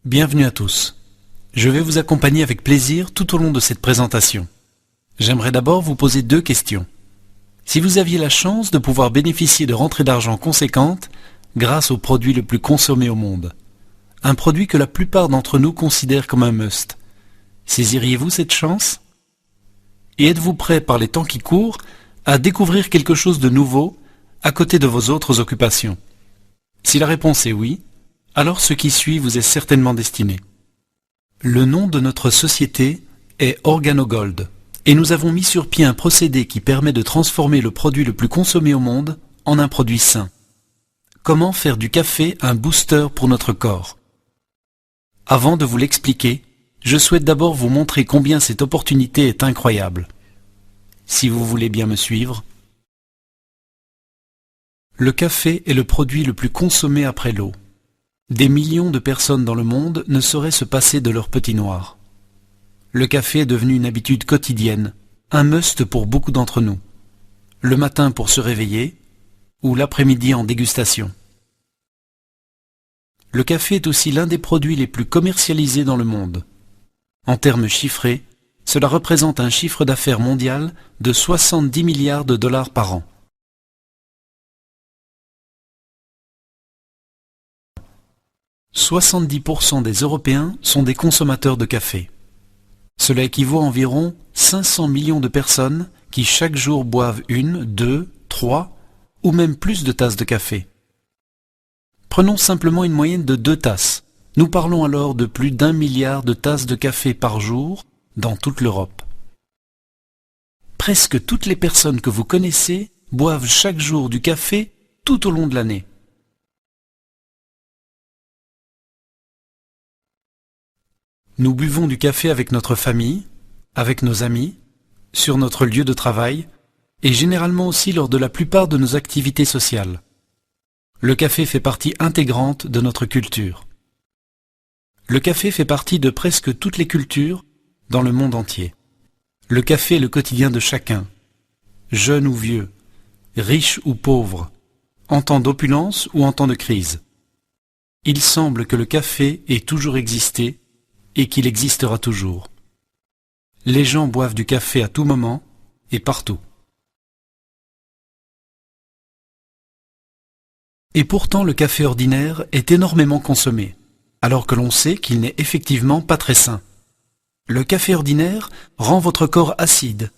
Bienvenue à tous. Je vais vous accompagner avec plaisir tout au long de cette présentation. J'aimerais d'abord vous poser deux questions. Si vous aviez la chance de pouvoir bénéficier de rentrées d'argent conséquentes grâce au produit le plus consommé au monde, un produit que la plupart d'entre nous considèrent comme un must, saisiriez-vous cette chance? Et êtes-vous prêt par les temps qui courent à découvrir quelque chose de nouveau à côté de vos autres occupations? Si la réponse est oui, alors ce qui suit vous est certainement destiné. Le nom de notre société est OrganoGold, et nous avons mis sur pied un procédé qui permet de transformer le produit le plus consommé au monde en un produit sain. Comment faire du café un booster pour notre corps? Avant de vous l'expliquer, je souhaite d'abord vous montrer combien cette opportunité est incroyable. Si vous voulez bien me suivre. Le café est le produit le plus consommé après l'eau. Des millions de personnes dans le monde ne sauraient se passer de leur petit noir. Le café est devenu une habitude quotidienne, un must pour beaucoup d'entre nous. Le matin pour se réveiller, ou l'après-midi en dégustation. Le café est aussi l'un des produits les plus commercialisés dans le monde. En termes chiffrés, cela représente un chiffre d'affaires mondial de 70 milliards de dollars par an. « 70% des Européens sont des consommateurs de café. Cela équivaut à environ 500 millions de personnes qui chaque jour boivent 1, 2, 3 ou même plus de tasses de café. Prenons simplement une moyenne de 2 tasses. Nous parlons alors de plus d'1 milliard de tasses de café par jour dans toute l'Europe. Presque toutes les personnes que vous connaissez boivent chaque jour du café tout au long de l'année. Nous buvons du café avec notre famille, avec nos amis, sur notre lieu de travail et généralement aussi lors de la plupart de nos activités sociales. Le café fait partie intégrante de notre culture. Le café fait partie de presque toutes les cultures dans le monde entier. Le café est le quotidien de chacun, jeune ou vieux, riche ou pauvre, en temps d'opulence ou en temps de crise. Il semble que le café ait toujours existé et qu'il existera toujours. Les gens boivent du café à tout moment et partout. Et pourtant le café ordinaire est énormément consommé, alors que l'on sait qu'il n'est effectivement pas très sain. Le café ordinaire rend votre corps acide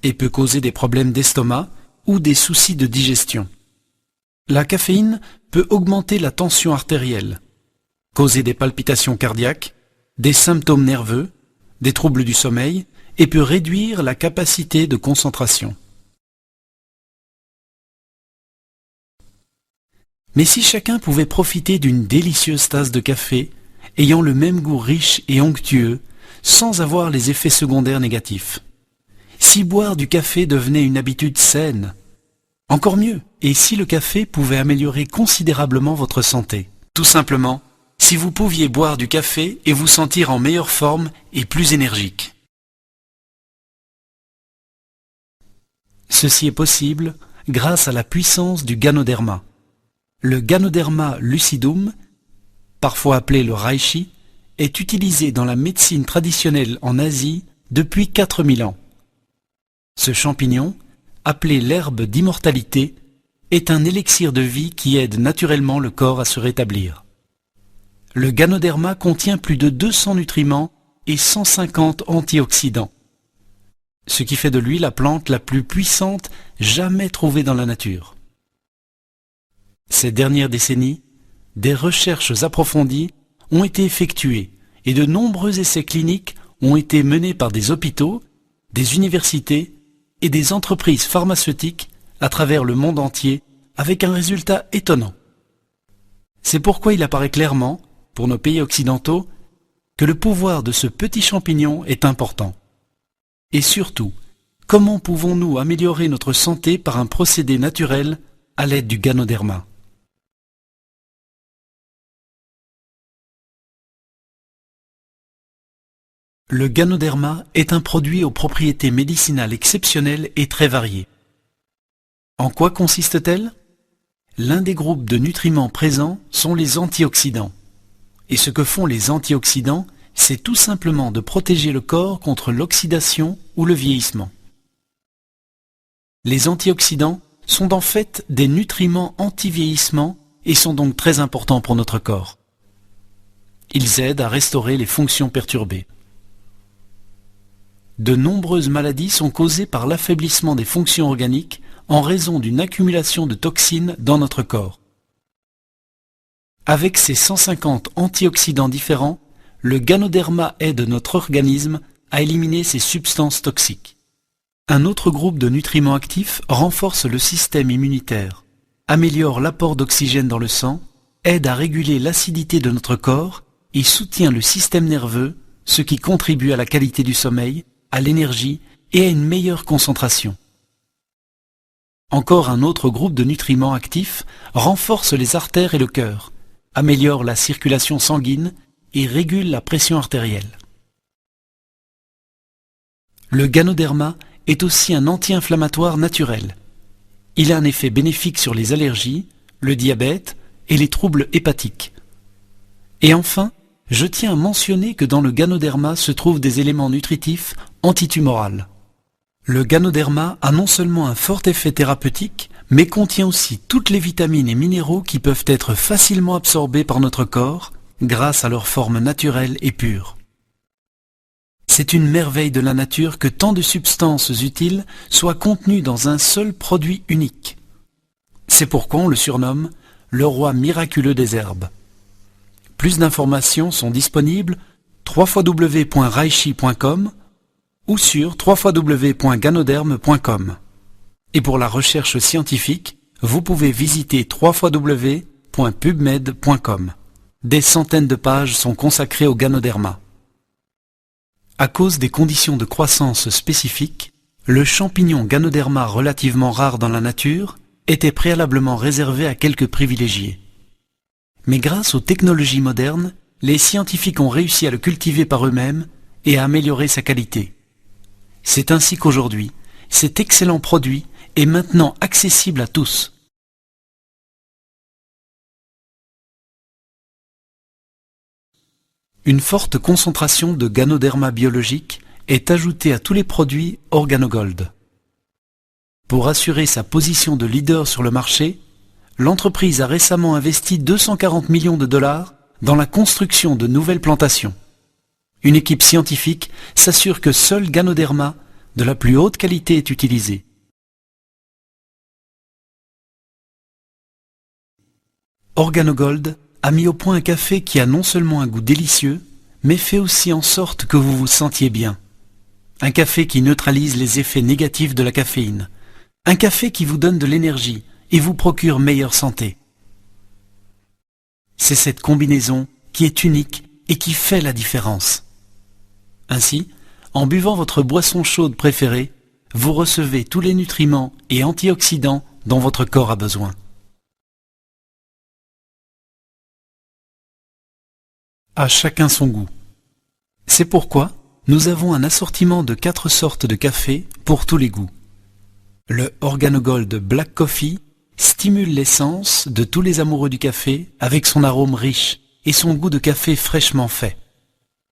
et peut causer des problèmes d'estomac ou des soucis de digestion. La caféine peut augmenter la tension artérielle, causer des palpitations cardiaques, des symptômes nerveux, des troubles du sommeil et peut réduire la capacité de concentration. Mais si chacun pouvait profiter d'une délicieuse tasse de café, ayant le même goût riche et onctueux, sans avoir les effets secondaires négatifs. Si boire du café devenait une habitude saine, encore mieux, et si le café pouvait améliorer considérablement votre santé. Tout simplement, si vous pouviez boire du café et vous sentir en meilleure forme et plus énergique. Ceci est possible grâce à la puissance du Ganoderma. Le Ganoderma lucidum, parfois appelé le reishi, est utilisé dans la médecine traditionnelle en Asie depuis 4000 ans. Ce champignon, appelé l'herbe d'immortalité, est un élixir de vie qui aide naturellement le corps à se rétablir. Le Ganoderma contient plus de 200 nutriments et 150 antioxydants, ce qui fait de lui la plante la plus puissante jamais trouvée dans la nature. Ces dernières décennies, des recherches approfondies ont été effectuées et de nombreux essais cliniques ont été menés par des hôpitaux, des universités et des entreprises pharmaceutiques à travers le monde entier avec un résultat étonnant. C'est pourquoi il apparaît clairement, pour nos pays occidentaux, que le pouvoir de ce petit champignon est important. Et surtout, comment pouvons-nous améliorer notre santé par un procédé naturel à l'aide du Ganoderma? Le Ganoderma est un produit aux propriétés médicinales exceptionnelles et très variées. En quoi consiste-t-elle? L'un des groupes de nutriments présents sont les antioxydants. Et ce que font les antioxydants, c'est tout simplement de protéger le corps contre l'oxydation ou le vieillissement. Les antioxydants sont en fait des nutriments anti-vieillissement et sont donc très importants pour notre corps. Ils aident à restaurer les fonctions perturbées. De nombreuses maladies sont causées par l'affaiblissement des fonctions organiques en raison d'une accumulation de toxines dans notre corps. Avec ses 150 antioxydants différents, le Ganoderma aide notre organisme à éliminer ces substances toxiques. Un autre groupe de nutriments actifs renforce le système immunitaire, améliore l'apport d'oxygène dans le sang, aide à réguler l'acidité de notre corps et soutient le système nerveux, ce qui contribue à la qualité du sommeil, à l'énergie et à une meilleure concentration. Encore un autre groupe de nutriments actifs renforce les artères et le cœur, améliore la circulation sanguine et régule la pression artérielle. Le Ganoderma est aussi un anti-inflammatoire naturel. Il a un effet bénéfique sur les allergies, le diabète et les troubles hépatiques. Et enfin, je tiens à mentionner que dans le Ganoderma se trouvent des éléments nutritifs antitumoraux. Le Ganoderma a non seulement un fort effet thérapeutique, mais contient aussi toutes les vitamines et minéraux qui peuvent être facilement absorbés par notre corps grâce à leur forme naturelle et pure. C'est une merveille de la nature que tant de substances utiles soient contenues dans un seul produit unique. C'est pourquoi on le surnomme le roi miraculeux des herbes. Plus d'informations sont disponibles www.reishi.com ou sur www.ganoderm.com. Et pour la recherche scientifique, vous pouvez visiter www.pubmed.com. Des centaines de pages sont consacrées au Ganoderma. À cause des conditions de croissance spécifiques, le champignon Ganoderma relativement rare dans la nature était préalablement réservé à quelques privilégiés. Mais grâce aux technologies modernes, les scientifiques ont réussi à le cultiver par eux-mêmes et à améliorer sa qualité. C'est ainsi qu'aujourd'hui, cet excellent produit est maintenant accessible à tous. Une forte concentration de Ganoderma biologique est ajoutée à tous les produits Organogold. Pour assurer sa position de leader sur le marché, l'entreprise a récemment investi 240 millions de dollars dans la construction de nouvelles plantations. Une équipe scientifique s'assure que seul Ganoderma de la plus haute qualité est utilisé. Organogold a mis au point un café qui a non seulement un goût délicieux, mais fait aussi en sorte que vous vous sentiez bien. Un café qui neutralise les effets négatifs de la caféine. Un café qui vous donne de l'énergie et vous procure meilleure santé. C'est cette combinaison qui est unique et qui fait la différence. Ainsi, en buvant votre boisson chaude préférée, vous recevez tous les nutriments et antioxydants dont votre corps a besoin. À chacun son goût. C'est pourquoi nous avons un assortiment de 4 sortes de café pour tous les goûts. Le Organogold Black Coffee stimule l'essence de tous les amoureux du café avec son arôme riche et son goût de café fraîchement fait.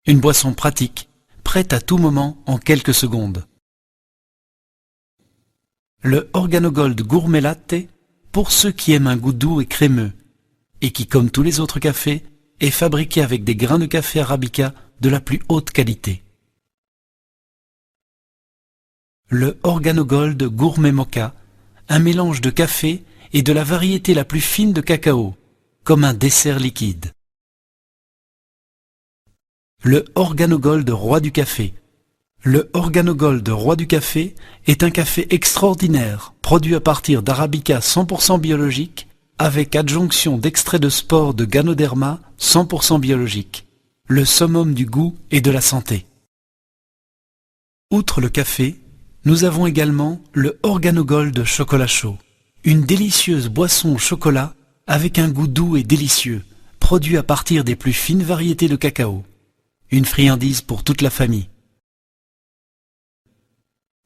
Une boisson pratique, prête à tout moment en quelques secondes. Le Organogold Gourmet Latte pour ceux qui aiment un goût doux et crémeux et qui, comme tous les autres cafés, est fabriqué avec des grains de café arabica de la plus haute qualité. Le Organogold Gourmet Mocha, un mélange de café et de la variété la plus fine de cacao, comme un dessert liquide. Le Organogold Roi du Café. Le Organogold Roi du Café est un café extraordinaire, produit à partir d'arabica 100% biologique, avec adjonction d'extrait de spores de Ganoderma 100% biologique, le summum du goût et de la santé. Outre le café, nous avons également le Organogold Chocolat Chaud, une délicieuse boisson au chocolat avec un goût doux et délicieux, produit à partir des plus fines variétés de cacao, une friandise pour toute la famille.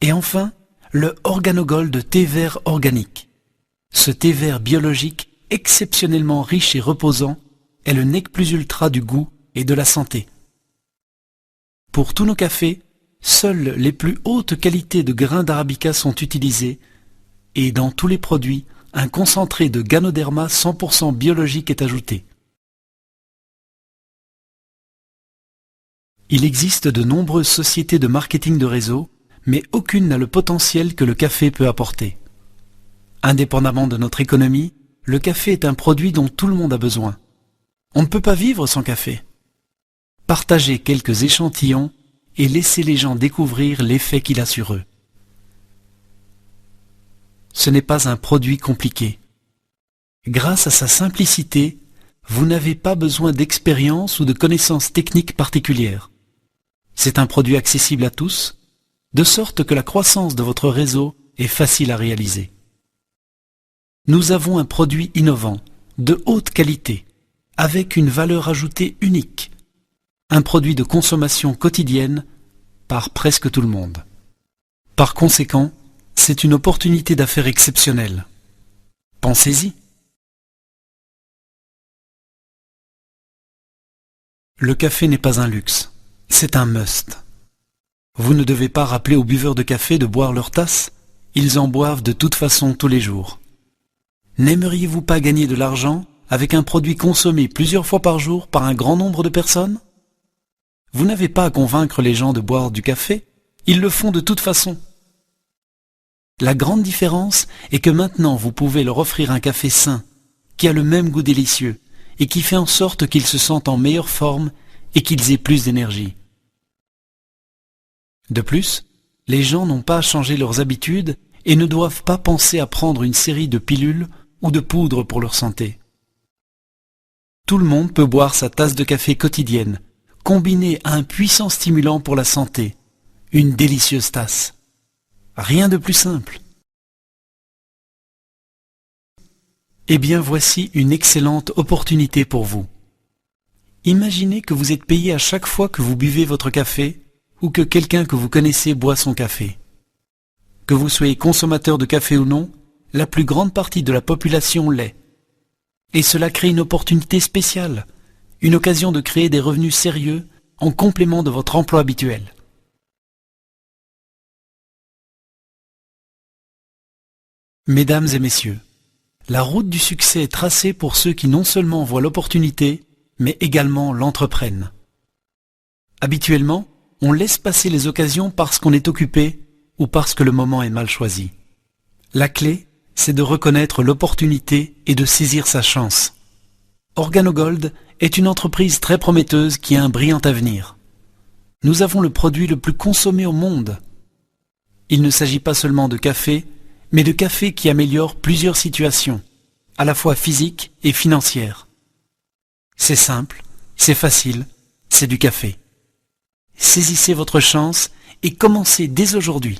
Et enfin, le Organogold Thé vert organique. Ce thé vert biologique, exceptionnellement riche et reposant, est le nec plus ultra du goût et de la santé. Pour tous nos cafés, seules les plus hautes qualités de grains d'arabica sont utilisées et dans tous les produits, un concentré de Ganoderma 100% biologique est ajouté. Il existe de nombreuses sociétés de marketing de réseau, mais aucune n'a le potentiel que le café peut apporter. Indépendamment de notre économie, le café est un produit dont tout le monde a besoin. On ne peut pas vivre sans café. Partagez quelques échantillons et laissez les gens découvrir l'effet qu'il a sur eux. Ce n'est pas un produit compliqué. Grâce à sa simplicité, vous n'avez pas besoin d'expérience ou de connaissances techniques particulières. C'est un produit accessible à tous, de sorte que la croissance de votre réseau est facile à réaliser. Nous avons un produit innovant, de haute qualité, avec une valeur ajoutée unique. Un produit de consommation quotidienne par presque tout le monde. Par conséquent, c'est une opportunité d'affaires exceptionnelle. Pensez-y. Le café n'est pas un luxe, c'est un must. Vous ne devez pas rappeler aux buveurs de café de boire leur tasse, ils en boivent de toute façon tous les jours. N'aimeriez-vous pas gagner de l'argent avec un produit consommé plusieurs fois par jour par un grand nombre de personnes? Vous n'avez pas à convaincre les gens de boire du café, ils le font de toute façon. La grande différence est que maintenant vous pouvez leur offrir un café sain, qui a le même goût délicieux, et qui fait en sorte qu'ils se sentent en meilleure forme et qu'ils aient plus d'énergie. De plus, les gens n'ont pas à changer leurs habitudes et ne doivent pas penser à prendre une série de pilules ou de poudres pour leur santé. Tout le monde peut boire sa tasse de café quotidienne, combinée à un puissant stimulant pour la santé, une délicieuse tasse. Rien de plus simple. Eh bien, voici une excellente opportunité pour vous. Imaginez que vous êtes payé à chaque fois que vous buvez votre café ou que quelqu'un que vous connaissez boit son café. Que vous soyez consommateur de café ou non, la plus grande partie de la population l'est. Et cela crée une opportunité spéciale, une occasion de créer des revenus sérieux en complément de votre emploi habituel. Mesdames et messieurs, la route du succès est tracée pour ceux qui non seulement voient l'opportunité, mais également l'entreprennent. Habituellement, on laisse passer les occasions parce qu'on est occupé ou parce que le moment est mal choisi. La clé, c'est de reconnaître l'opportunité et de saisir sa chance. Organogold est une entreprise très prometteuse qui a un brillant avenir. Nous avons le produit le plus consommé au monde. Il ne s'agit pas seulement de café, mais de café qui améliore plusieurs situations, à la fois physiques et financières. C'est simple, c'est facile, c'est du café. Saisissez votre chance et commencez dès aujourd'hui.